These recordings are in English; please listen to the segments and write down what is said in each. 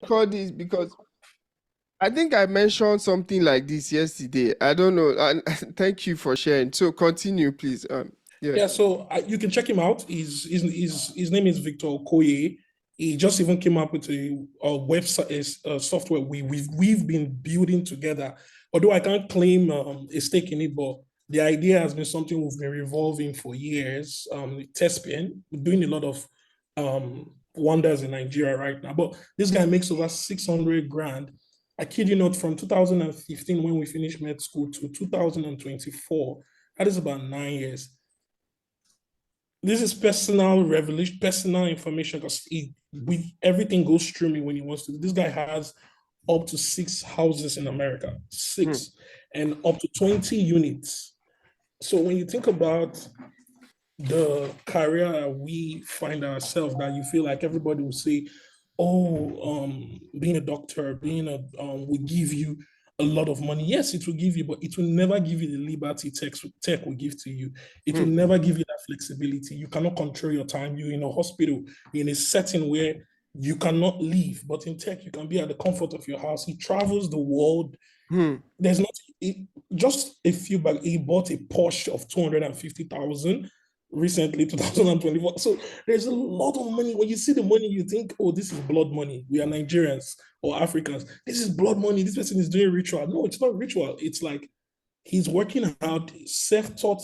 call this because I think I mentioned something like this yesterday. I don't know. And thank you for sharing. So continue, please. Yeah. Yeah, so you can check him out. His name is Victor Okoye. He just even came up with a website, a software we've been building together. Although I can't claim a stake in it, but the idea has been something we've been revolving for years. Tespian, we're doing a lot of wonders in Nigeria right now. But this guy makes over 600 grand. I kid you not, from 2015 when we finished med school to 2024, that is about 9 years. This is personal revelation, personal information because everything goes through me when he wants to. This guy has up to 6 houses in America, Hmm. and up to 20 units. So when you think about the career we find ourselves, that you feel like everybody will say, oh, being a doctor, being a will give you a lot of money. Yes, it will give you, but it will never give you the liberty tech will give to you. It will Hmm. never give you that flexibility. You cannot control your time. You're in a hospital, you're in a setting where you cannot leave. But in tech, you can be at the comfort of your house. He travels the world. Hmm. There's not just a few back. He bought a Porsche of 250,000 recently, 2024. So there's a lot of money. When you see the money, you think, oh, this is blood money. We are Nigerians or Africans. This is blood money. This person is doing ritual. No, it's not ritual. It's like he's working hard, self-taught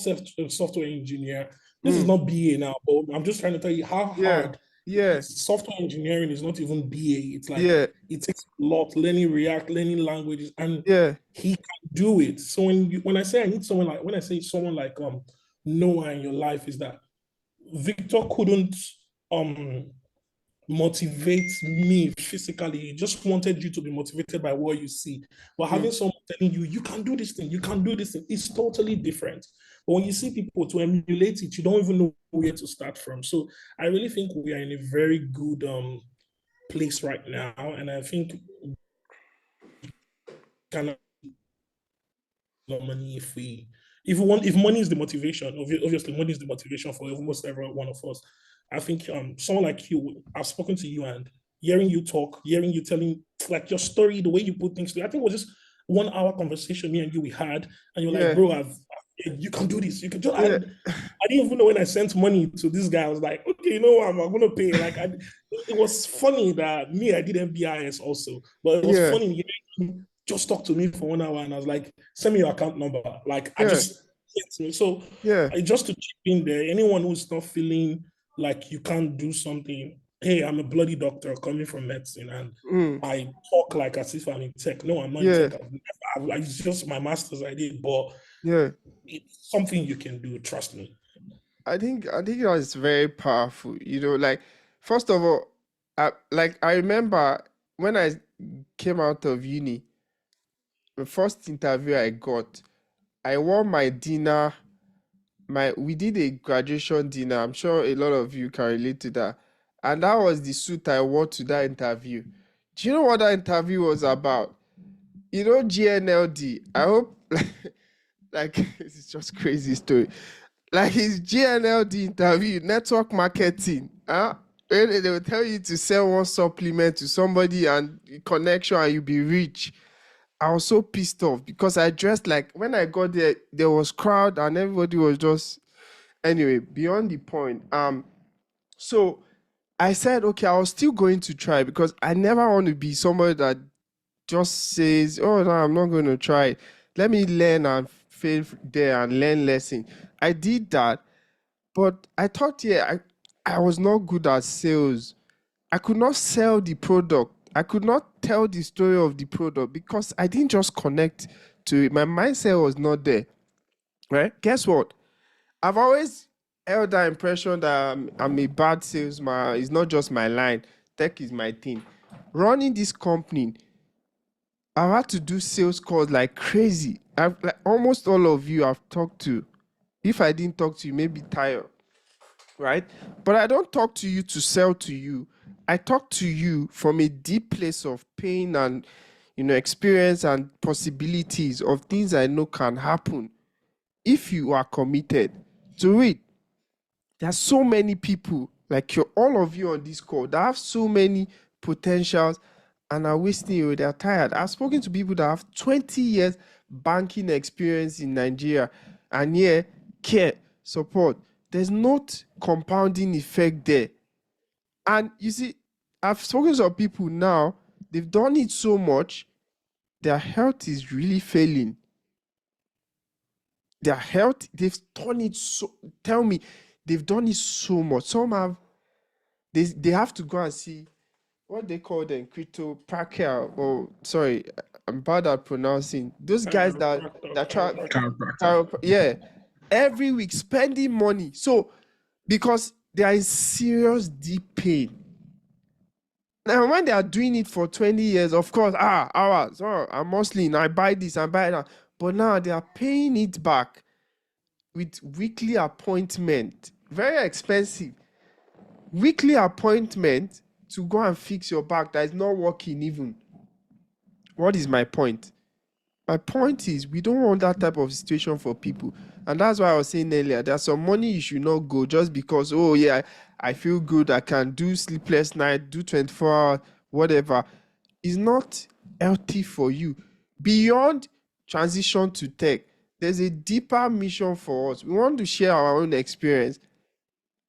software engineer. This is Hmm. not BA now, but I'm just trying to tell you how Yeah. hard Yeah. software engineering is. Not even BA. It's like Yeah. it takes a lot learning React, learning languages, and Yeah. he can do it. So when I say I need someone like when I say someone like Noah in your life, is that Victor couldn't um motivate me physically. He just wanted you to be motivated by what you see. But Hmm. having someone telling you, you can do this thing, you can do this thing, it's totally different. But when you see people to emulate it, you don't even know where to start from. So I really think we are in a very good place right now. And I think kind of money if money is the motivation, obviously money is the motivation for almost every one of us. I think someone like you, I've spoken to you and hearing you talk, hearing you telling like your story, the way you put things together. I think it was just 1 hour conversation me and you we had, and you're like, Yeah. bro, you can do this. You can just Yeah. I didn't even know when I sent money to this guy. I was like, okay, you know what, I'm gonna pay. It was funny that me, I did MBIS also, but it was Yeah. funny just talk to me for 1 hour, and I was like, send me your account number. Like I Yeah. just so Yeah. just to chip in there, anyone who's not feeling like you can't do something, hey, I'm a bloody doctor coming from medicine, and Hmm. I talk like as if I'm in tech. No, I'm not in Yeah. tech. It's just my master's I did, but Yeah. it's something you can do. Trust me. I think that's very powerful. Like first of all, I remember when I came out of uni, the first interview I got, I wore my dinner. We did a graduation dinner. I'm sure a lot of you can relate to that. And that was the suit I wore to that interview. Do you know what that interview was about? GNLD. I hope like it's just crazy story. Like his GNLD interview, network marketing. They will tell you to sell one supplement to somebody and connection and you'll be rich. I was so pissed off because I dressed like when I got there, there was crowd and everybody was just anyway, beyond the point. So I said, okay, I was still going to try because I never want to be somebody that just says, oh no, I'm not going to try it. Let me learn and fail there and learn lesson. I did that, but I thought, yeah, I was not good at sales. I could not sell the product. I could not tell the story of the product because I didn't just connect to it. My mindset was not there. Right? Guess what? I've always held that impression that I'm a bad salesman. It's not just my line. Tech is my thing. Running this company, I've had to do sales calls like crazy. I've like almost all of you I've talked to. If I didn't talk to you, maybe tired, right? But I don't talk to you to sell to you. I talk to you from a deep place of pain and experience and possibilities of things I know can happen if you are committed to it. There's so many people like all of you on this call that have so many potentials and are wasting away. They're tired. I've spoken to people that have 20 years banking experience in Nigeria, and yeah, care, support. There's not compounding effect there. And you see, I've spoken to some people now, they've done it so much, their health is really failing. Their health, they've done it so, tell me, they've done it so much. Some have, they have to go and see what they call them, cryptoprakia, or sorry, I'm bad at pronouncing. Those guys that try, Chiropractor. yeah, every week spending money. So because they are in serious deep pain. Now, when they are doing it for 20 years, of course, hours, oh, I'm muscling, I buy this, I buy that. But now they are paying it back with weekly appointment. Very expensive. Weekly appointment to go and fix your back that is not working even. What is my point? My point is we don't want that type of situation for people. And that's why I was saying earlier, there's some money you should not go just because, oh yeah, I feel good, I can do sleepless night, do 24 hours, whatever. It's not healthy for you. Beyond transition to tech, there's a deeper mission for us. We want to share our own experience.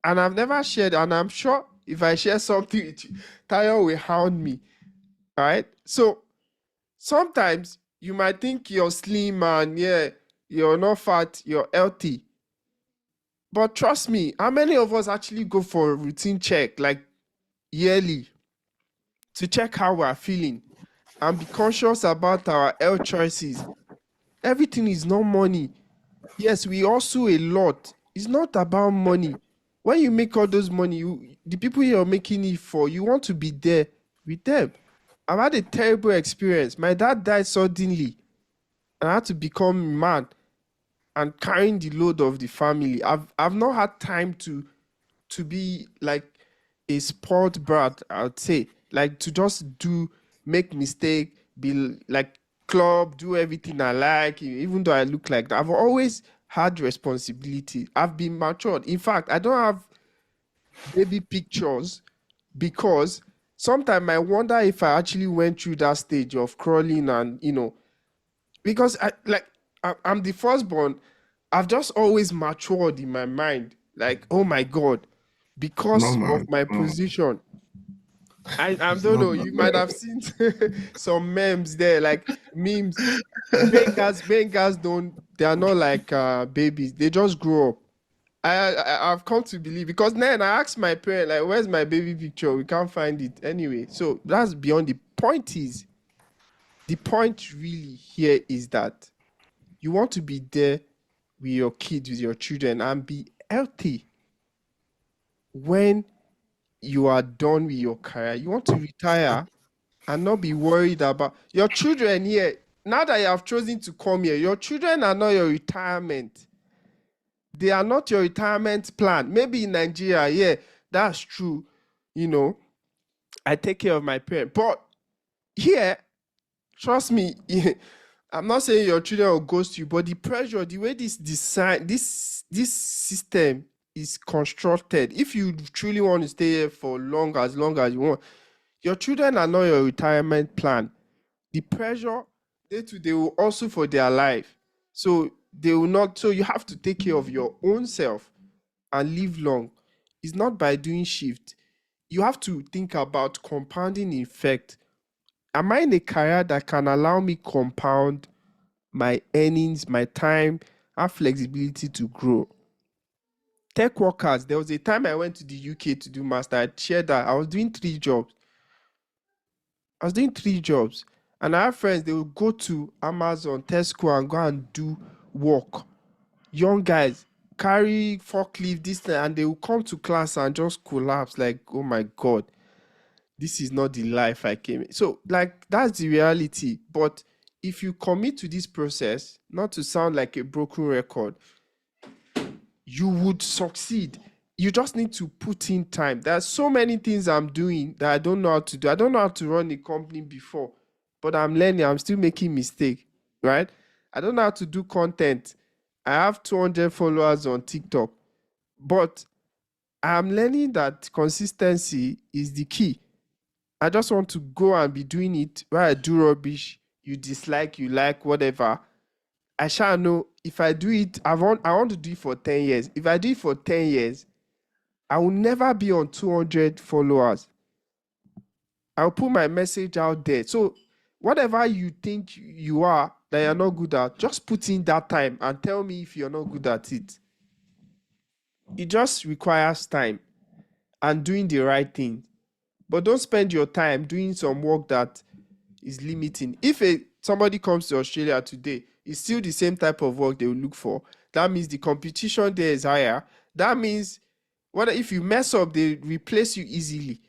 And I've never shared, and I'm sure if I share something with you, Tayo will hound me. All right. So sometimes you might think you're slim and yeah, you're not fat, you're healthy. But trust me, how many of us actually go for a routine check, like yearly, to check how we're feeling and be conscious about our health choices? Everything is not money. Yes, we also a lot. It's not about money. When you make all those money, the people you're making it for, you want to be there with them. I've had a terrible experience. My dad died suddenly, and I had to become a man and carrying the load of the family. I've not had time to be like a sport brat, I'd say. Like to just make mistake, be like club, do everything I like, even though I look like that. I've always had responsibility. I've been matured. In fact, I don't have baby pictures because sometimes I wonder if I actually went through that stage of crawling and because I'm the firstborn. I've just always matured in my mind. Like, oh my God, No because of man, my no, position. I it's don't not know. that You might way. have seen some memes there, like memes. Bengals don't. They are not like babies. They just grow up. I've come to believe because then I asked my parent like, "Where's my baby picture? We can't find it anyway." So that's beyond the point. The point really here is that you want to be there with your kids, with your children, and be healthy when you are done with your career. You want to retire and not be worried about your children here. Now that you have chosen to come here, your children are not your retirement. They are not your retirement plan. Maybe in Nigeria, yeah, that's true. You know, I take care of my parents. But here, trust me, I'm not saying your children will ghost you, but the pressure, the way this design, this system is constructed, if you truly want to stay here for long as you want, your children are not your retirement plan. The pressure they will also for their life. So they will not, so you have to take care of your own self and live long. It's not by doing shift. You have to think about compounding effect. Am I in a career that can allow me compound my earnings, my time, have flexibility to grow? Tech workers, there was a time I went to the UK to do master. I shared that I was doing 3 jobs. I was doing 3 jobs. And I have friends, they will go to Amazon, Tesco, and go and do work. Young guys carry forklift, this thing, and they will come to class and just collapse like, oh my God, this is not the life I came in. So, like, that's the reality. But if you commit to this process, not to sound like a broken record, you would succeed. You just need to put in time. There are so many things I'm doing that I don't know how to do. I don't know how to run a company before, but I'm learning. I'm still making mistakes, right? I don't know how to do content. I have 200 followers on TikTok, but I'm learning that consistency is the key. I just want to go and be doing it where I do rubbish, you dislike, you like, whatever. I shall know if I do it, I want to do it for 10 years. If I do it for 10 years, I will never be on 200 followers. I'll put my message out there. So whatever you think you are that you're not good at, just put in that time and tell me if you're not good at it. It just requires time and doing the right thing. But don't spend your time doing some work that is limiting. If somebody comes to Australia today, it's still the same type of work they will look for. That means the competition there is higher. That means what if you mess up, they replace you easily.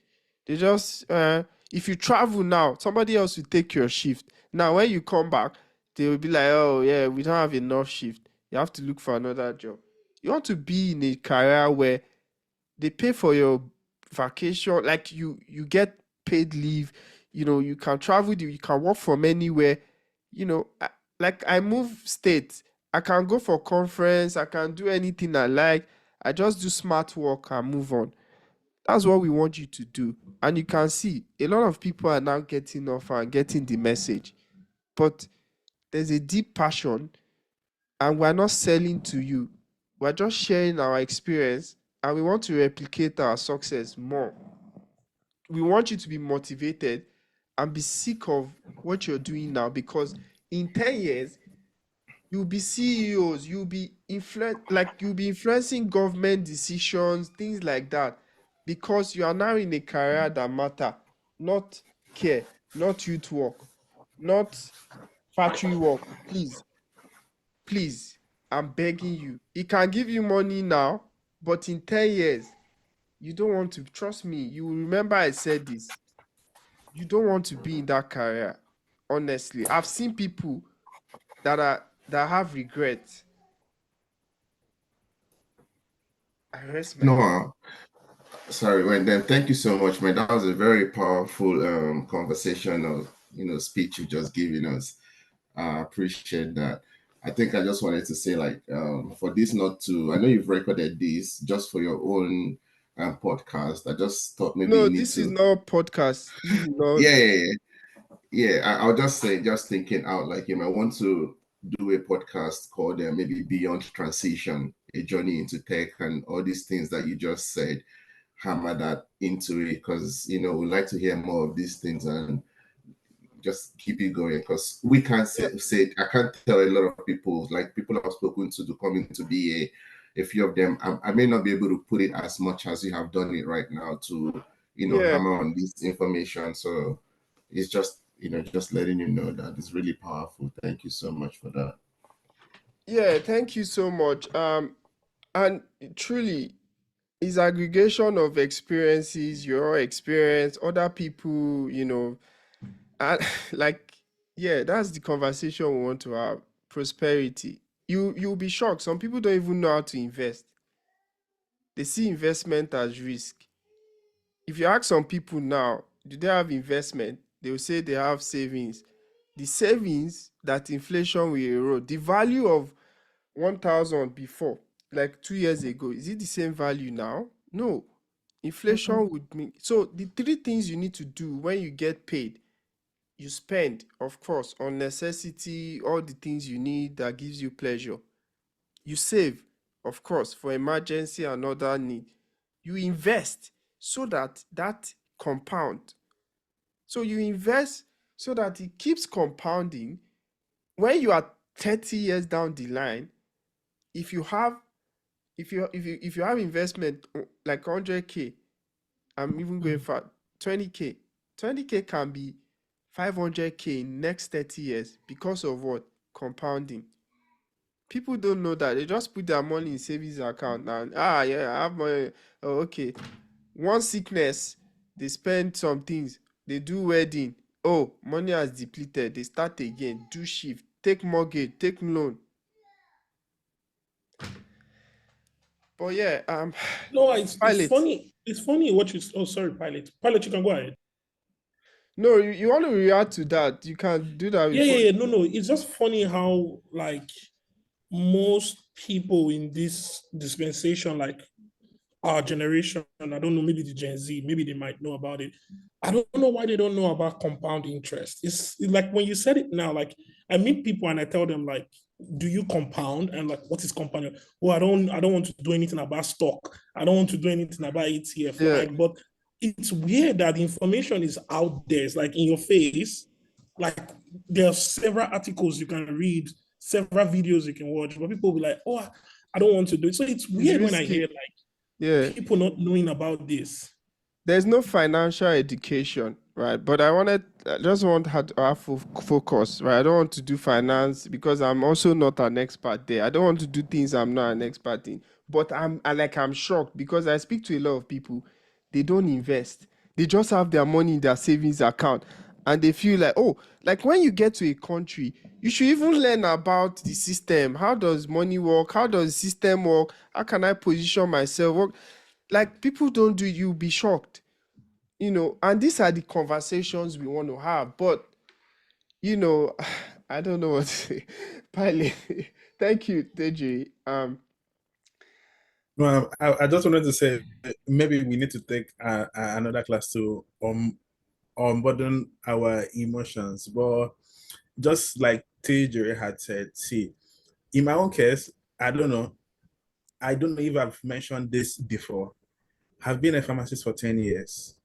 They just if you travel now, somebody else will take your shift. Now when you come back, they will be like, oh yeah, we don't have enough shift. You have to look for another job. You want to be in a career where they pay for your vacation, like you get paid leave, you can travel, you can work from anywhere. Like I move states, I can go for conference, I can do anything I like. I just do smart work and move on. That's what we want you to do. And you can see a lot of people are now getting off and getting the message, but there's a deep passion, and we're not selling to you. We're just sharing our experience, and we want to replicate our success more. We want you to be motivated and be sick of what you're doing now, because in 10 years, you'll be CEOs, you'll be influencing government decisions, things like that, because you are now in a career that matter, not care, not youth work, not factory work. Please, please, I'm begging you. It can give you money now, but in 10 years, you don't want to. Trust me, you will remember I said this. You don't want to be in that career. Honestly, I've seen people that have regrets. I rest my No, case. sorry, man. Then thank you so much, man. That was a very powerful conversation or speech you just given us. I appreciate that. I think I just wanted to say, like, for this not to, I know you've recorded this just for your own podcast. I just thought maybe No, you need this is to, not podcast. This is not. yeah, yeah, yeah. Yeah, I'll just say, just thinking out, like, I want to do a podcast called maybe Beyond Transition, a journey into tech, and all these things that you just said, hammer that into it, because, we like to hear more of these things and just keep it going, because we can't Yeah, say I can't tell a lot of people, like people I've spoken to come into BA, a few of them, I may not be able to put it as much as you have done it right now to yeah, hammer on this information. So it's just just letting you know that it's really powerful. Thank you so much for that. yeah. Thank you so much. And truly, it's aggregation of experiences, your experience, other people, and like, yeah, that's the conversation we want to have. Prosperity. You'll be shocked. Some people don't even know how to invest. They see investment as risk. If you ask some people now, do they have investment? They will say they have savings. The savings that inflation will erode, the value of 1,000 before, like 2 years ago, is it the same value now? No. Inflation would mean, so the three things you need to do when you get paid: you spend, of course, on necessity, all the things you need that gives you pleasure. You save, of course, for emergency and other need. You invest so that compound. So you invest so that it keeps compounding. When you are 30 years down the line, if you have if you have investment like 100K, I'm even going for 20K. 20K can be 500K in next 30 years because of what? Compounding. People don't know that. They just put their money in savings account and yeah, I have money. Oh, okay. One sickness, they spend some things. They do wedding. Oh, money has depleted. They start again, do shift, take mortgage, take loan. But yeah, No, it's pilot. funny. It's funny what you. Oh, sorry, pilot. Pilot, you can go ahead. No, you want to react to that. You can do that Yeah, before. yeah, yeah. No, no. It's just funny how like most people in this dispensation, like our generation, I don't know, maybe the Gen Z, maybe they might know about it. I don't know why they don't know about compound interest. It's like when you said it now, like I meet people and I tell them like, do you compound? And like, what is compound? Oh, I don't want to do anything about stock. I don't want to do anything about ETF. Yeah. Like, but it's weird that the information is out there. It's like in your face. Like there are several articles you can read, several videos you can watch, but people will be like, oh, I don't want to do it. So it's It's weird when I hear risky. like Yeah. people not knowing about this. There's no financial education, right? But I just want her to have focus, right? I don't want to do finance because I'm also not an expert there. I don't want to do things I'm not an expert in. But I'm shocked because I speak to a lot of people, they don't invest. They just have their money in their savings account and they feel like, oh, like when you get to a country, you should even learn about the system. How does money work? How does the system work? How can I position myself? Like people don't do, you'll be shocked, and these are the conversations we want to have. But you know I don't know what to say. Pilot. Thank you, Teji. No, I just wanted to say maybe we need to take another class to unburden our emotions. But just like TJ had said, see, in my own case, I don't know. I don't know if I've mentioned this before. I've been a pharmacist for 10 years.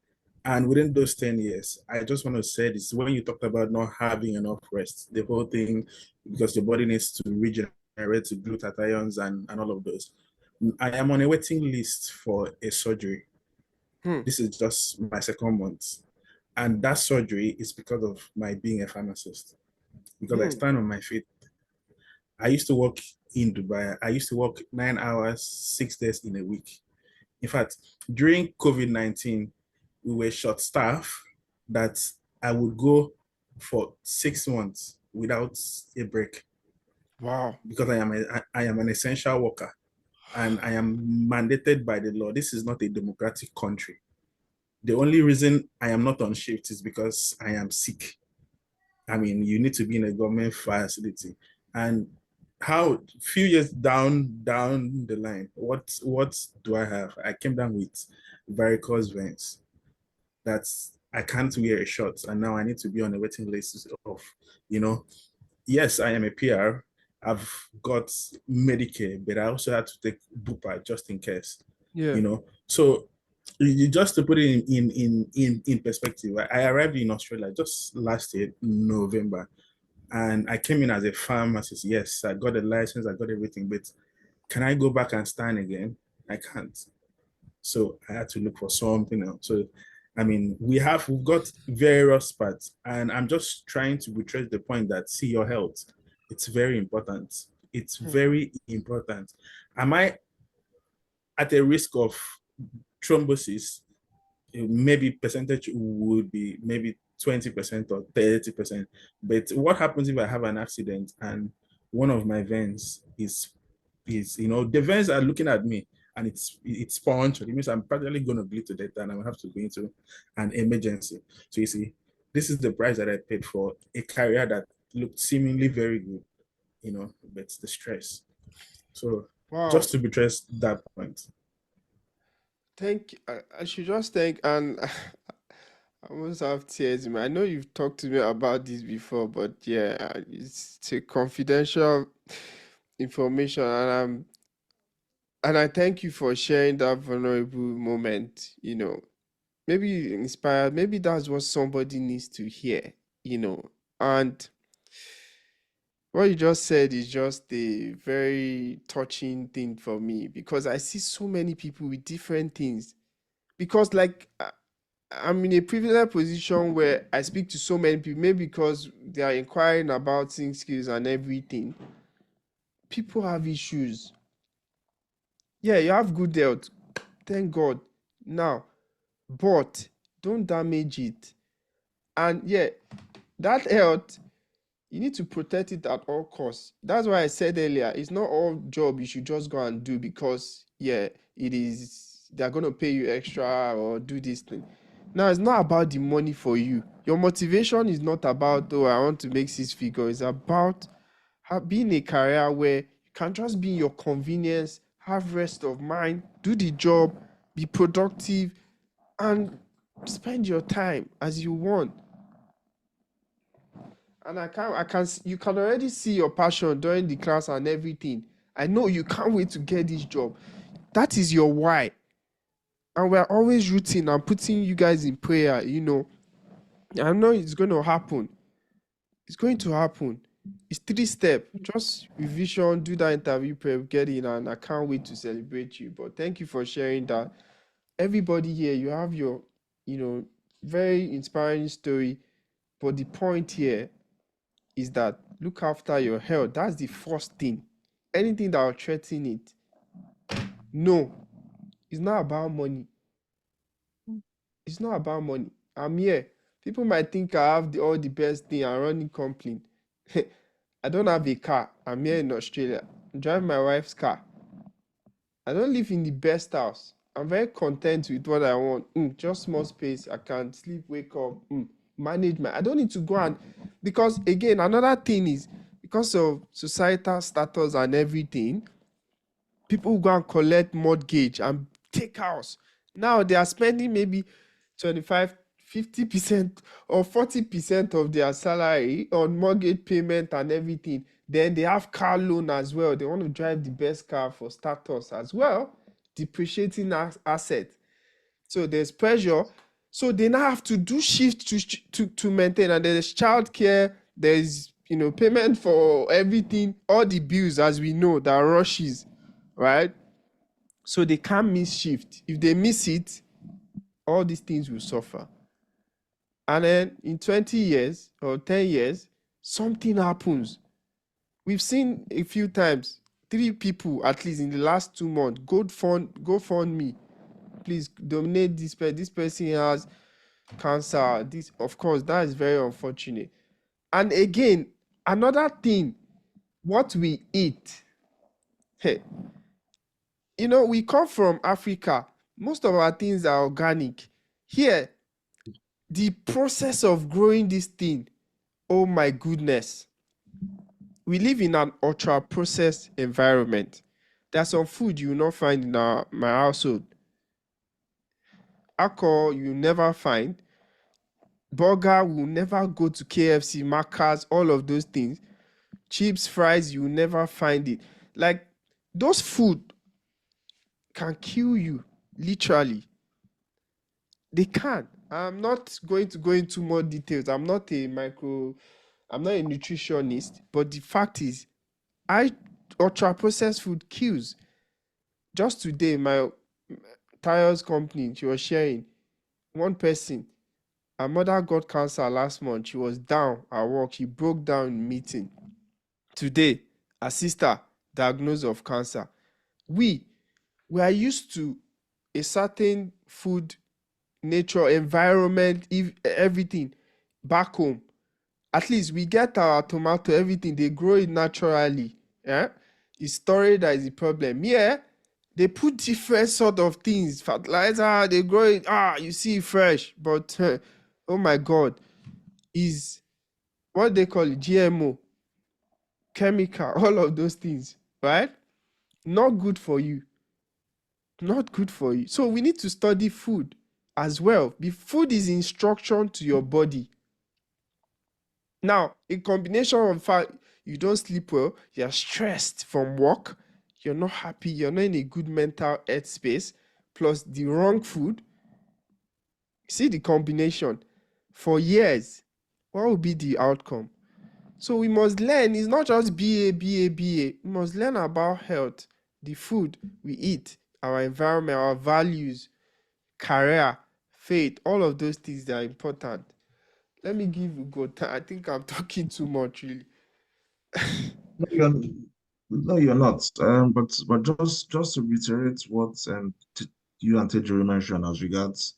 And within those 10 years, I just want to say this when you talked about not having enough rest, the whole thing, because your body needs to regenerate to glutathione and all of those. I am on a waiting list for a surgery. Hmm. This is just my second month. And that surgery is because of my being a pharmacist. Because I stand on my feet. I used to work in Dubai. I used to work 9 hours, 6 days in a week. In fact, during COVID-19, we were short staff that I would go for 6 months without a break Wow. because I am an essential worker and I am mandated by the law. This is not a democratic country. The only reason I am not on shift is because I am sick. I mean, you need to be in a government facility. And how few years down the line, what do I have? I came down with varicose veins. That's I can't wear a short, and now I need to be on a waiting list of, you know, yes, I am a PR. I've got Medicare, but I also had to take Bupa just in case, Yeah. So just to put it in perspective, I arrived in Australia just last year, November, and I came in as a pharmacist. Yes, I got a license, I got everything, but can I go back and stand again? I can't. So I had to look for something else. So I mean, we've got various parts, and I'm just trying to buttress the point that see your health. It's very important. It's very important. Am I at a risk of thrombosis? Maybe percentage would be maybe 20% or 30%. But what happens if I have an accident and one of my veins is the veins are looking at me and it's punctured? It means I'm practically going to bleed to death and I will have to go into an emergency. So you see, this is the price that I paid for a career that looked seemingly very good, but the stress. So Wow. just to buttress that point. Thank you. I should just thank, and I almost have tears in my. I know you've talked to me about this before, but yeah, it's a confidential information, and I thank you for sharing that vulnerable moment. Maybe you inspired. Maybe that's what somebody needs to hear. And what you just said is just a very touching thing for me because I see so many people with different things. Because like I'm in a privileged position where I speak to so many people, maybe because they are inquiring about singing skills and everything. People have issues. Yeah, you have good health. Thank God. Now, but don't damage it. And yeah, that health, you need to protect it at all costs. That's why I said earlier, it's not all job you should just go and do because yeah, they're gonna pay you extra or do this thing. Now it's not about the money for you. Your motivation is not about, oh, I want to make 6 figures. It's about being a career where you can just be in your convenience, have rest of mind, do the job, be productive, and spend your time as you want. And you can already see your passion during the class and everything. I know you can't wait to get this job. That is your why. And we're always rooting and putting you guys in prayer, you know. I know it's going to happen. It's going to happen. It's 3 steps. Just revision, do that interview prep, get in, and I can't wait to celebrate you. But thank you for sharing that. Everybody here, you have your, very inspiring story. But the point here is that look after your health. That's the first thing. Anything that will threaten it. No, it's not about money. It's not about money. I'm here. People might think I have all the best thing. I'm running company. I don't have a car. I'm here in Australia. I'm driving my wife's car. I don't live in the best house. I'm very content with what I want. Just small space. I can sleep, wake up, manage I don't need to go because again, another thing is because of societal status and everything, people go and collect mortgage and take house. Now they are spending maybe 25, 50% or 40% of their salary on mortgage payment and everything. Then they have car loan as well. They want to drive the best car for status as well, depreciating asset. So there's pressure. So they now have to do shift to maintain. And there's childcare, there's payment for everything, all the bills as we know that rushes, right? So they can't miss shift. If they miss it, all these things will suffer. And then in 20 years or 10 years, something happens. We've seen a few times, 3 people at least in the last 2 months, go fund me. Please donate this person. This person has cancer. This, of course, that is very unfortunate. And again, another thing, what we eat. Hey, we come from Africa. Most of our things are organic. Here, the process of growing this thing, oh my goodness. We live in an ultra processed environment. There's some food you will not find in my household. Alcohol you never find. Burger will never go to KFC, Macca's, all of those things. Chips, fries, you will never find it. Like those food can kill you, literally. They can. I'm not going to go into more details. I'm not a nutritionist, but the fact is, ultra processed food kills. Just today, my tires company, she was sharing, one person, her mother got cancer last month. She was down at work. She broke down in meeting. Today, her sister diagnosed of cancer. We are used to a certain food, nature, environment, everything back home. At least we get our tomato, everything, they grow it naturally. Yeah? It's storage that is the problem. Yeah, they put different sort of things, fertilizer, they grow it, you see it fresh, but oh my God, is what they call it, GMO, chemical, all of those things, right? Not good for you. Not good for you. So we need to study food as well. The food is instruction to your body. Now, in combination of the fact you don't sleep well, you're stressed from work, you're not happy, you're not in a good mental health space, plus the wrong food. See the combination. For years, what will be the outcome? So we must learn. It's not just BA. We must learn about health, the food we eat, our environment, our values, career, faith, all of those things that are important. Let me give you good time. I think I'm talking too much, really. No, you're not. But just to reiterate what you and Tejuri mentioned as regards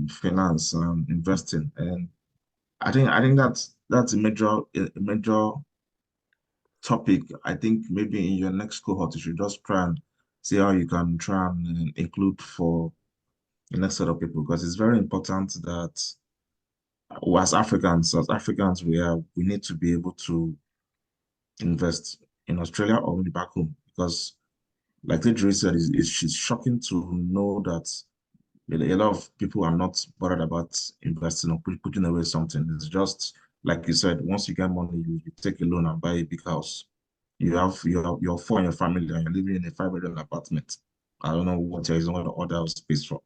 finance and investing, and I think that's a major topic. I think maybe in your next cohort you should just try and see how you can try and include for the next set of people, because it's very important that as Africans, we need to be able to invest in Australia or maybe back home, because like Tejuri said, it's shocking to know that a lot of people are not bothered about investing or putting away something. It's just like you said, once you get money, you take a loan and buy a big house. You have your four in your family and you're living in a 5 bedroom apartment. I don't know what there is no other house space for.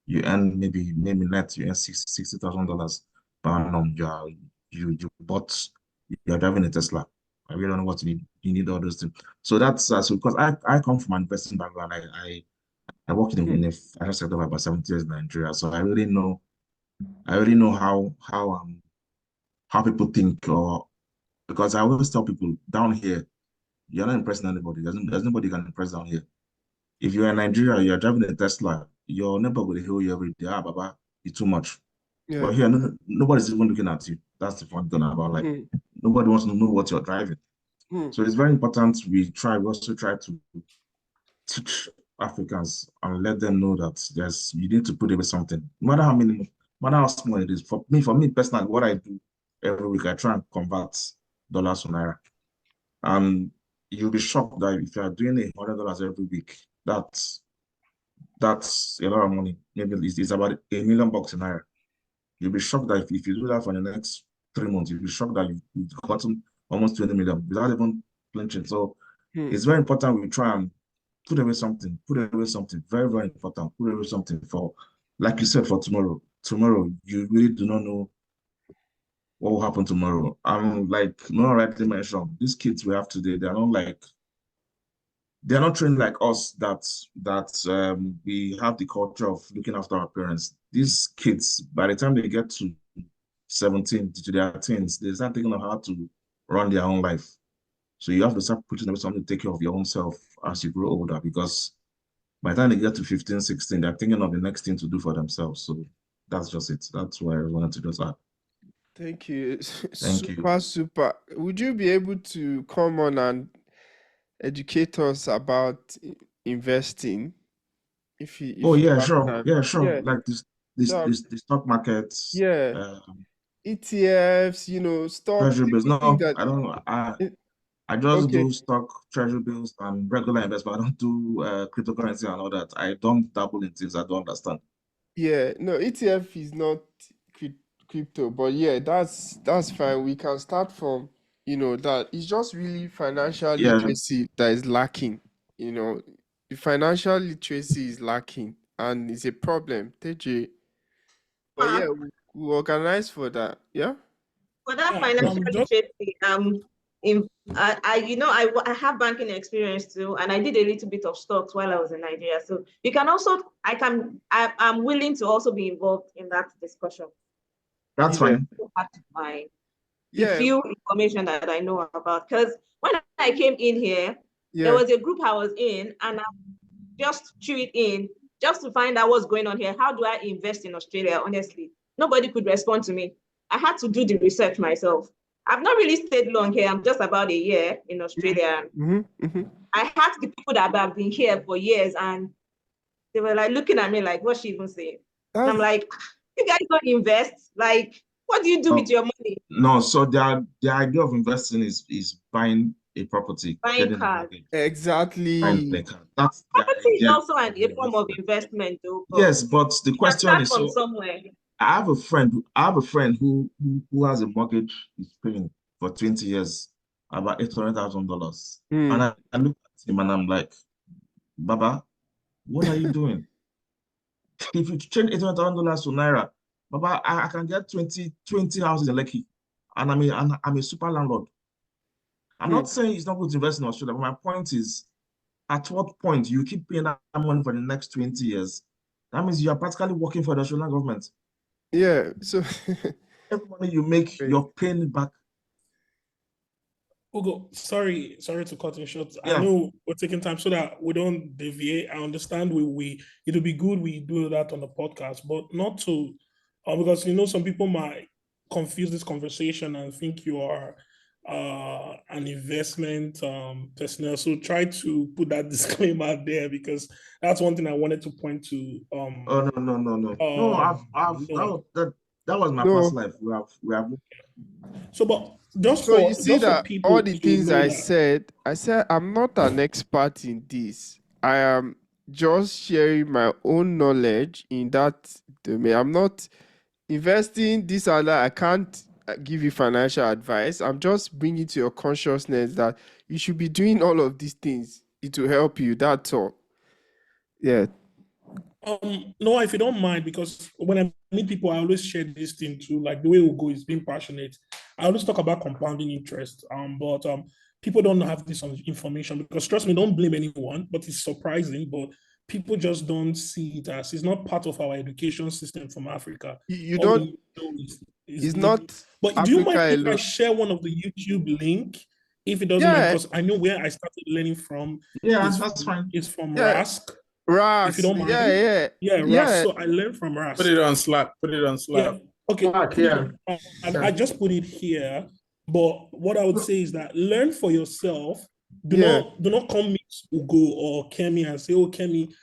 You earn maybe net you earn $60,000 per annum. You bought you're driving a Tesla. I really don't know what you need. You need all those things. So that's so because I come from an investing background. I worked in the financial sector for about 70 years in Nigeria. So I really know how people think, or because I always tell people down here, you're not impressing anybody. There's nobody you can impress down here. If you're in Nigeria, you're driving a Tesla, your neighbor will hail you every day. Ah, Baba, it's too much. Yeah. But here, nobody's even looking at you. That's the fun thing about like nobody wants to know what you're driving. So it's very important we also try to teach Africans and let them know that you need to put away something, no matter no matter how small it is. For me personally, what I do every week, I try and convert dollars to naira. And you'll be shocked that if you are doing $100 every week, that's a lot of money. Maybe it's about $1 million in naira. You'll be shocked that if you do that for the next 3 months, you'll be shocked that you've gotten almost 20 million without even flinching. So it's very important we try and put away something, very, very important. Put away something for, like you said, for tomorrow. Tomorrow, you really do not know what will happen tomorrow. Like Nora rightly mentioned, these kids we have today, they're not trained like us that we have the culture of looking after our parents. These kids, by the time they get to 17 to their teens, they start thinking of how to run their own life. So you have to start putting up something to take care of your own self as you grow older, because by the time they get to 15, 16, they're thinking of the next thing to do for themselves. So that's just it. That's why I wanted to just add. Thank you. Thank you. Super. Would you be able to come on and educate us about investing? If you Oh yeah, have sure. time. Yeah, sure. Yeah. Like So the stock markets, yeah, ETFs, stocks, treasury bills. everything No, that I don't. it, I just okay. do stock, treasury bills, and regular investment. I don't do cryptocurrency and all that. I don't dabble in things I don't understand. Yeah, no, ETF is not crypto, but yeah, that's fine. We can start from, that it's just really financial Yeah, literacy that is lacking. You know, the financial literacy is lacking and it's a problem, TJ. But yeah, Uh, we organize for that. Yeah? for that Yeah, financial just literacy, I have banking experience too, and I did a little bit of stocks while I was in Nigeria. So you can also, I'm willing to also be involved in that discussion. that's Yeah. fine. The Yeah. few information that I know about, because when I came in here, there Yeah. was a group I was in, and I just threw it in just to find out what's going on here. How do I invest in Australia? Honestly, nobody could respond to me. I had to do the research myself. I've not really stayed long here. I'm just about a year in Australia. I asked the people that have been here for years, and they were like looking at me like, what's she even saying? And I'm like, you guys don't invest. Like, what do you do with your money? No, so the idea of investing is buying a property, Buying getting a cars. mortgage, buying Exactly. a car. That's the Property is idea also of a form of investment. investment, though. Yes, but the You can question start is, from so somewhere. I have a friend who has a mortgage he's paying for 20 years, about $800,000. And I look at him and I'm like, Baba, what are you doing? If you change $800,000 to naira, Baba, I can get 20 houses in Lekki. And I'm a super landlord. I'm not saying it's not good to invest in Australia, but my point is, at what point you keep paying that money for the next 20 years? That means you are practically working for the Australian government. Yeah. So Every money you make, Great. you're paying it back. Ugo, sorry to cut in short. I Yeah. know we're taking time so that we don't deviate. I understand it'll be good we do that on the podcast, but not to because some people might confuse this conversation and think you are an investment personnel. So try to put that disclaimer there, because that's one thing I wanted to point to. Oh no. No, No. that was my past no. life. We have So, but just So you for see that people all the to things know I that. said I'm not an expert in this. I am just sharing my own knowledge in that domain. I'm not investing this or that. I can't give you financial advice. I'm just bringing to your consciousness that you should be doing all of these things. It will help you. That's all. Yeah. No, if you don't mind, because when I meet people, I always share this thing too. Like the way we go is being passionate. I always talk about compounding interest. But people don't have this information because trust me, don't blame anyone. But it's surprising. But people just don't see it as it's not part of our education system from Africa. You All don't. we know is It's not but do you Africa mind if I alone. share one of the YouTube link? If it doesn't mind, Yeah. because I know where I started learning from Yeah, that's fine. is from Yeah. Rask. If you Ras. don't mind. Yeah. Yeah, Rask. Yeah. So I learned from Rask. Put it on Slack. Put it on Slack. Yeah. Okay. Yeah. I just put it here. But what I would say is that learn for yourself. Do Yeah. not come meet Ugo or Kemi and say, "Oh, Kemi,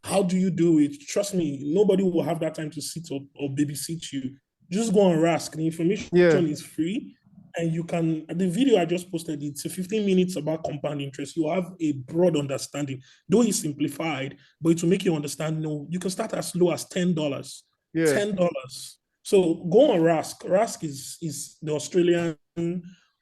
how do you do it?" Trust me, nobody will have that time to sit or babysit you. Just go on Rask. The information Yeah. is free. And you can, the video I just posted, it's a 15 minutes about compound interest. You have a broad understanding, though it's simplified, but it will make you understand. No, you can start as low as $10. Yeah. $10. So go on Rask. Rask is the Australian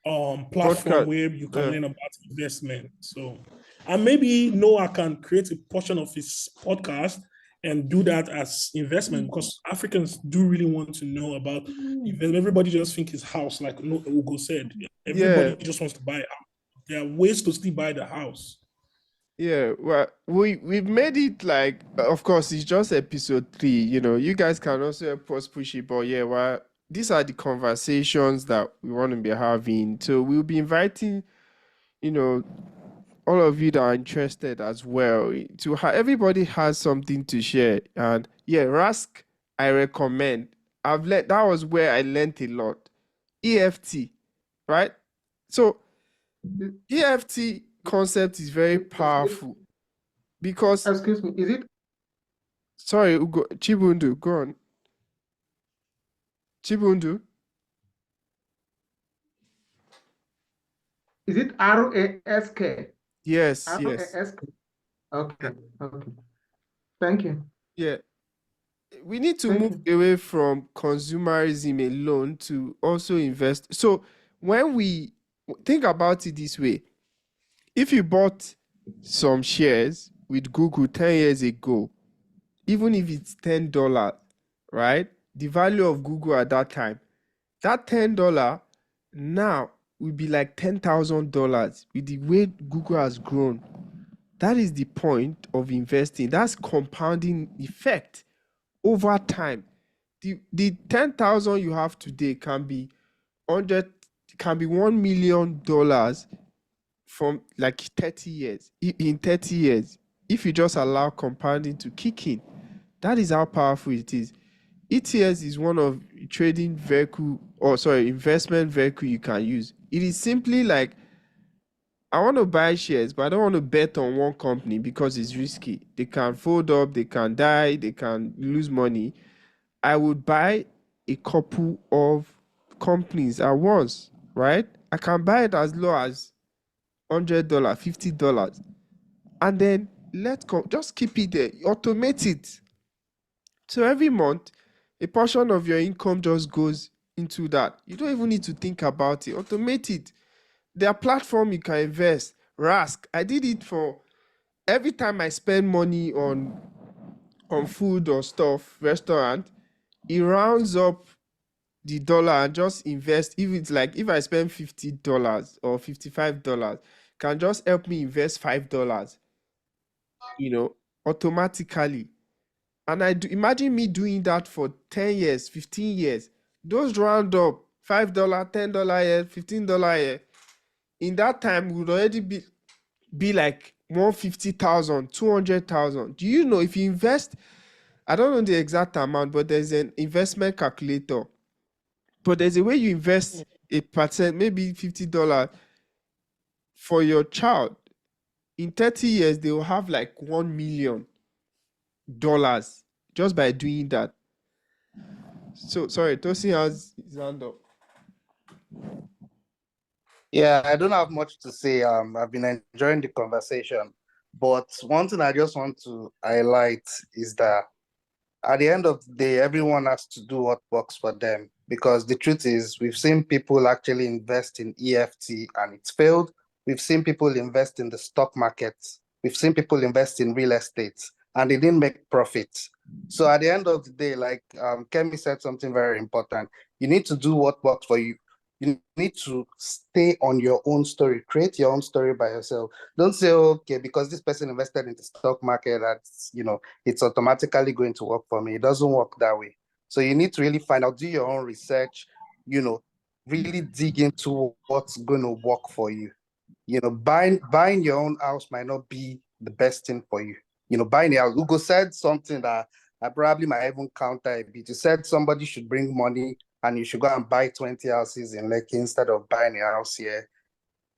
platform Podcast. where you can Yeah. learn about investment. So, and maybe Noah can create a portion of his podcast and do that as investment because Africans do really want to know about investment. Everybody just think it's house, like Ugo said. Everybody just wants to buy a house. There are ways to still buy the house. Yeah, well, we've made it like, of course, it's just episode 3. You guys can also help us push it, but yeah, well, these are the conversations that we want to be having. So we'll be inviting, all of you that are interested as well. Everybody has something to share, and yeah, Rask, I recommend. That was where I learned a lot. EFT, right? So EFT concept is very powerful because Excuse me, is it sorry, Ugo, Chibundu, go on. Chibundu. RASK? Yes. RASK. Okay. Thank you. Yeah. We need to move away from consumerism alone to also invest. So when we think about it this way, if you bought some shares with Google 10 years ago, even if it's $10, right? The value of Google at that time, that $10 now will be like $10,000 with the way Google has grown. That is the point of investing. That's compounding effect over time. The 10,000 you have today can be $1 million from like 30 years. In 30 years, if you just allow compounding to kick in, that is how powerful it is. ETS is one of investment vehicle you can use. It is simply like, I want to buy shares, but I don't want to bet on one company because it's risky. They can fold up, they can die, they can lose money. I would buy a couple of companies at once, right? I can buy it as low as $100, $50, and then just keep it there. Automate it. So every month, a portion of your income just goes into that. You don't even need to think about it. Automate it. There are platforms you can invest. Rask. I did it for every time I spend money on food or stuff, restaurant, it rounds up the dollar and just invest. If it's like, if I spend $50 or $55, can just help me invest $5, automatically. And imagine me doing that for 10 years, 15 years. Those round up $5, $10 here, $15 here. In that time, would already be like 150,000, 200,000. Do you know if you invest, I don't know the exact amount, but there's an investment calculator. But there's a way you invest a percent, maybe $50 for your child. In 30 years, they will have like $1 million just by doing that. So sorry, Tosin has his hand up. Yeah, I don't have much to say. I've been enjoying the conversation. But one thing I just want to highlight is that at the end of the day, everyone has to do what works for them. Because the truth is, we've seen people actually invest in EFT and it's failed. We've seen people invest in the stock market. We've seen people invest in real estate and they didn't make profit. So at the end of the day, like Kemi said something very important, you need to do what works for you. You need to stay on your own story, create your own story by yourself. Don't say, okay, because this person invested in the stock market, that's, it's automatically going to work for me. It doesn't work that way. So you need to really find out, do your own research, really dig into what's going to work for you. Buying your own house might not be the best thing for you. Buying a house. Ugo said something that I probably might even counter a bit. You said somebody should bring money and you should go and buy 20 houses in Lekki instead of buying a house here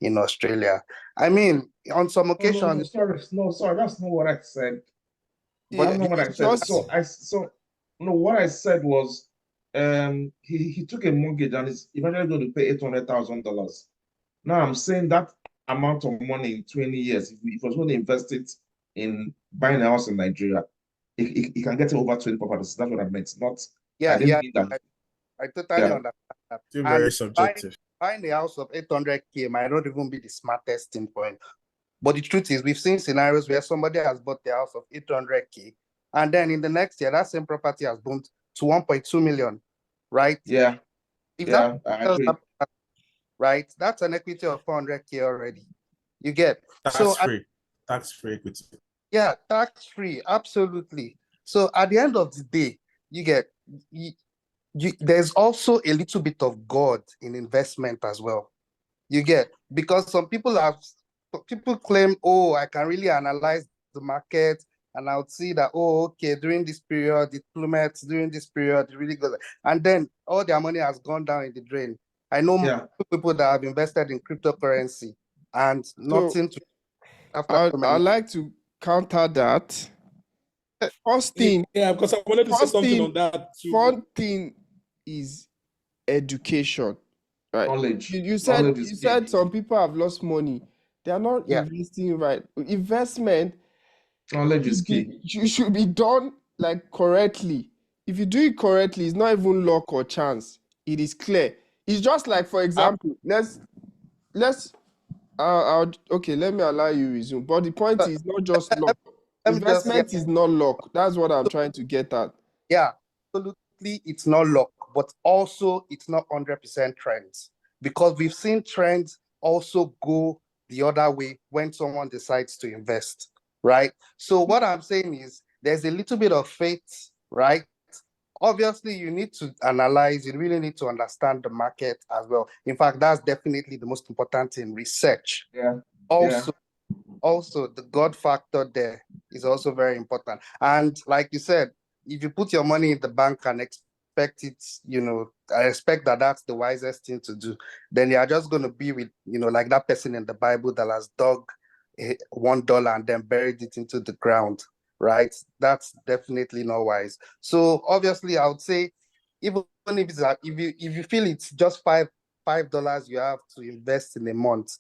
in Australia. I mean, on some No, occasions, sorry, that's not what I said. But Yeah, that's not what I it's said. just What I said was, he took a mortgage and is eventually going to pay $800,000. Now I'm saying that amount of money in 20 years, if he was going to invest it in buying a house in Nigeria, he can get over 20 properties. That's what I meant. Not, I yeah, didn't yeah, mean that. I totally Yeah, understand that. Still And very subjective. buying a house of 800K might not even be the smartest thing for him. But the truth is, we've seen scenarios where somebody has bought the house of 800K, and then in the next year, that same property has boomed to 1.2 million, right? yeah, If that yeah, I does agree. happen, right, that's an equity of 400K already. You get Tax free. Tax free equity. yeah, tax free, absolutely. So at the end of the day, you get there's also a little bit of God in investment as well. You get, because some people claim, oh, I can really analyze the market and I would see that, oh, okay, during this period it plummets, during this period it really goes, and then all their money has gone down in the drain. I know Yeah, people that have invested in cryptocurrency and so nothing to after I so I many. like to counter that. First thing, Yeah, because I wanted to say first something thing, on that too. fun thing is education, right? knowledge. You said Knowledge is key. some people have lost money. They are not Yeah, investing right. Investment Knowledge is key. should be done like correctly. If you do it correctly, it's not even luck or chance. It is clear. It's just like, for example, let's okay, let me allow you resume. But the point but is not just luck. let me just say, Investment is not luck. That's what I'm trying to get at. yeah, absolutely, it's not luck, but also it's not 100% trends, because we've seen trends also go the other way when someone decides to invest, right? So what I'm saying is there's a little bit of faith, right? Obviously, you need to analyze, you really need to understand the market as well. In fact, that's definitely the most important thing, research. Yeah, yeah, Also, the God factor there is also very important. And like you said, if you put your money in the bank and expect it, I expect that that's the wisest thing to do, then you're just going to be with, like that person in the Bible that has dug $1 and then buried it into the ground, right? That's definitely not wise. So obviously, I would say, even if if you feel it's just $5 you have to invest in a month,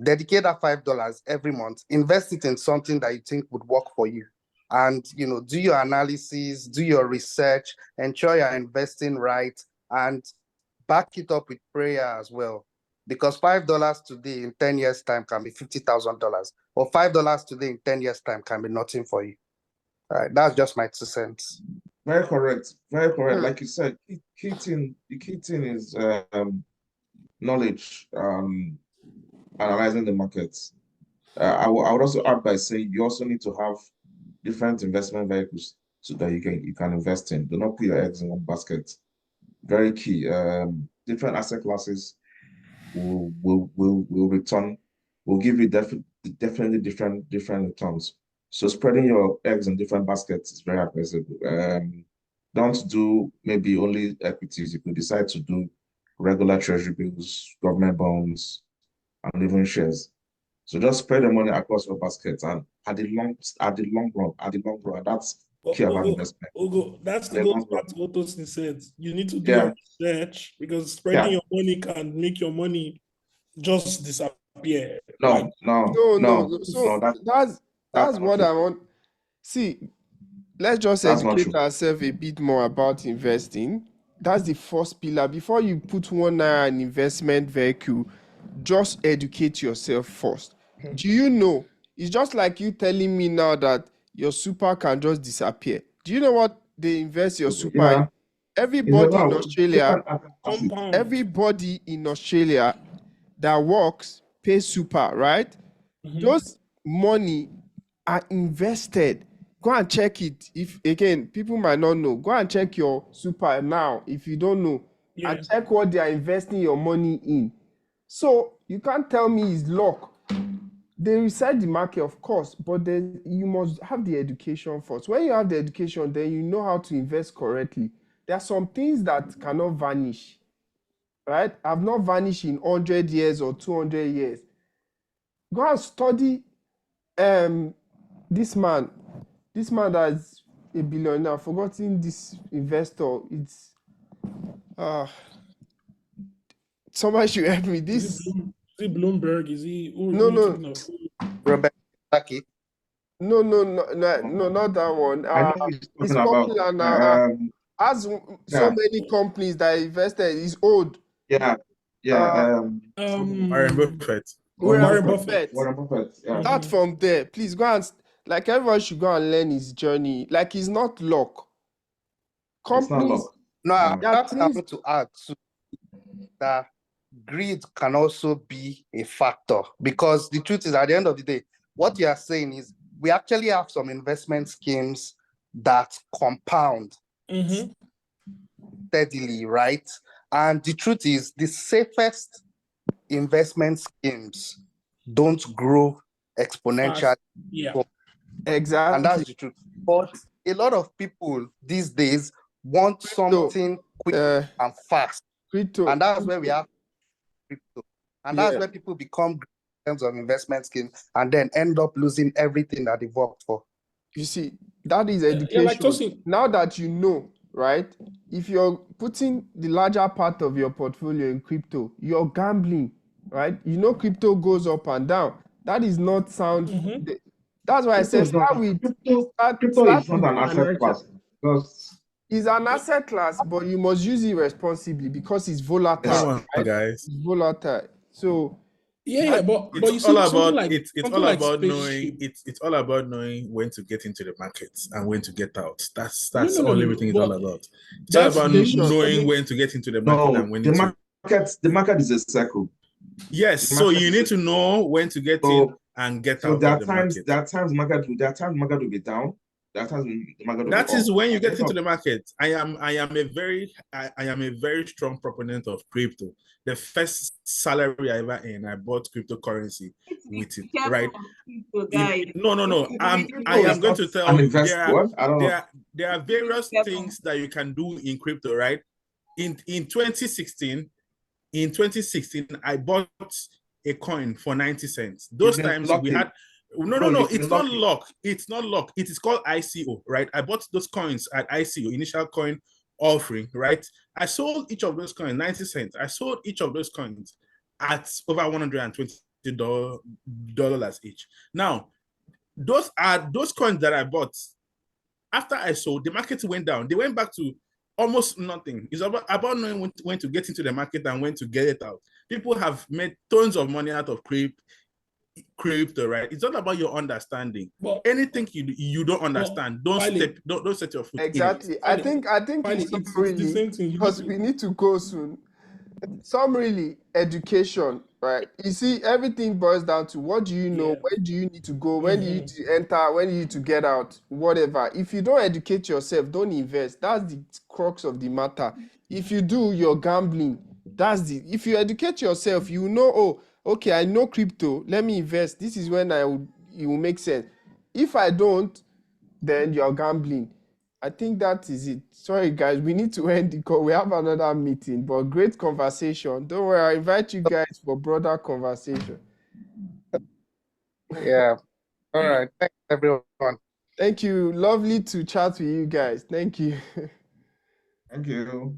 dedicate that $5 every month, invest it in something that you think would work for you. And do your analysis, do your research, ensure you're investing right, and back it up with prayer as well. Because $5 today in 10 years' time can be $50,000, or $5 today in 10 years' time can be nothing for you. All right, that's just my 2 cents. very correct. Very correct. Hmm. Like you said, the key thing is knowledge, analyzing the markets. I would also add by saying you also need to have different investment vehicles so that you can invest in. Do not put your eggs in one basket. Very key. Different asset classes will return, will give you definitely different returns. So spreading your eggs in different baskets is very advisable. Don't do maybe only equities. You could decide to do regular treasury bills, government bonds, and even shares. So just spread the money across your basket, and at the long run, that's key about investment. Ogo, that's The goes long run. back to what Tosin said. You need to do Yeah, your research, because spreading yeah. your money can make your money just disappear. Like, No, no, No, no, no. no. So That that's That's what I want. See, let's just That's not educate true. ourselves a bit more about investing. That's the first pillar. Before you put $1 in investment vehicle, just educate yourself first. Do you know? It's just like you telling me now that your super can just disappear. Do you know what they invest your super in? Yeah, it's Everybody in about Australia, different asset classes. Compound. everybody in Australia that works pays super, right? Those money are invested. Go and check it. If again, people might not know, go and check your super now if you don't know, Yeah. and check what they are investing your money in. So you can't tell me it's luck. They research the market, of course, but then you must have the education first. When you have the education, then you know how to invest correctly. There are some things that cannot vanish, right? Have not vanished in 100 years or 200 years. Go and study this man that's a billionaire. I've forgotten this investor. It's somebody should help me. This Is it Bloomberg? Is he who no are you no thinking of? Robert Kiyosaki. no no no no no not that one. I know he's It's talking about popular now. Has so yeah, many companies that invested. It's old. yeah, Warren Buffett. Warren Warren Buffett. Buffett. Warren Buffett, yeah. Start from there. Please go and like everyone should go and learn his journey. Like it's not luck. It's not Companies, luck. No, Yeah. there are that's what I things. want to add too, that greed can also be a factor, because the truth is, at the end of the day, what you are saying is we actually have some investment schemes that compound steadily, right? And the truth is, the safest investment schemes don't grow exponentially. Fast. Yeah. And that's Exactly. the truth. But a lot of people these days want something quick and fast. Crypto. And that's where we have crypto. And that's Yeah. where people become greedy in terms of investment schemes and then end up losing everything that they've worked for. You see, that is Yeah, education. like Tosin. Now that you know, right? If you're putting the larger part of your portfolio in crypto, you're gambling, right? You know, crypto goes up and down. That is not sound. That's why I Crypto said is not start with crypto is not an asset financial. class because It's an asset class, but you must use it responsibly because it's volatile. Come on, right? guys. It's volatile. So Yeah, but you It's see, all something about like it's something all like about knowing spaceship. it's all about knowing when to get into the markets and when to get out. That's No, all no. everything is all about. It's all That's about education. knowing when to get into the market and when to. the market is a circle. Yes, The so market you is need a- to know when to get in and get So out there of are the times market. there are times the market will be down. There are times the market will That be is up. when you get into the market. I am a very strong proponent of crypto. The first salary I ever earned, I bought cryptocurrency with it, right? Guys. No. I It's am going not to tell an you invest what? I don't know. there are various things that you can do in crypto, right? In 2016, I bought a coin for 90 cents. Those You've been times we lucky. had no, You've it's been not lucky. luck. It's not luck. It is called ICO, right? I bought those coins at ICO, initial coin offering, right? I sold each of those coins 90 cents. I sold each of those coins at over $120 each. Now, those are those coins that I bought. After I sold, the market went down. They went back to almost nothing. It's about knowing when to get into the market and when to get it out. People have made tons of money out of crypto, right? It's all about your understanding. But anything you don't understand, don't set your foot Exactly. in it. I think it's the same thing. because we need to go soon. Some really education, right? You see, everything boils down to what do you know, Yeah. when do you need to go, when do you need to enter, when do you need to get out, whatever. If you don't educate yourself, don't invest. That's the crux of the matter. If you do, you're gambling. If you educate yourself, you know, oh, okay, I know crypto, let me invest. This is when it will make sense. If I don't, then you're gambling. I think that is it. Sorry, guys, we need to end the call. We have another meeting, but great conversation. Don't worry, I invite you guys for broader conversation. Yeah. All right. Thanks, everyone. Thank you. Lovely to chat with you guys. Thank you. Thank you.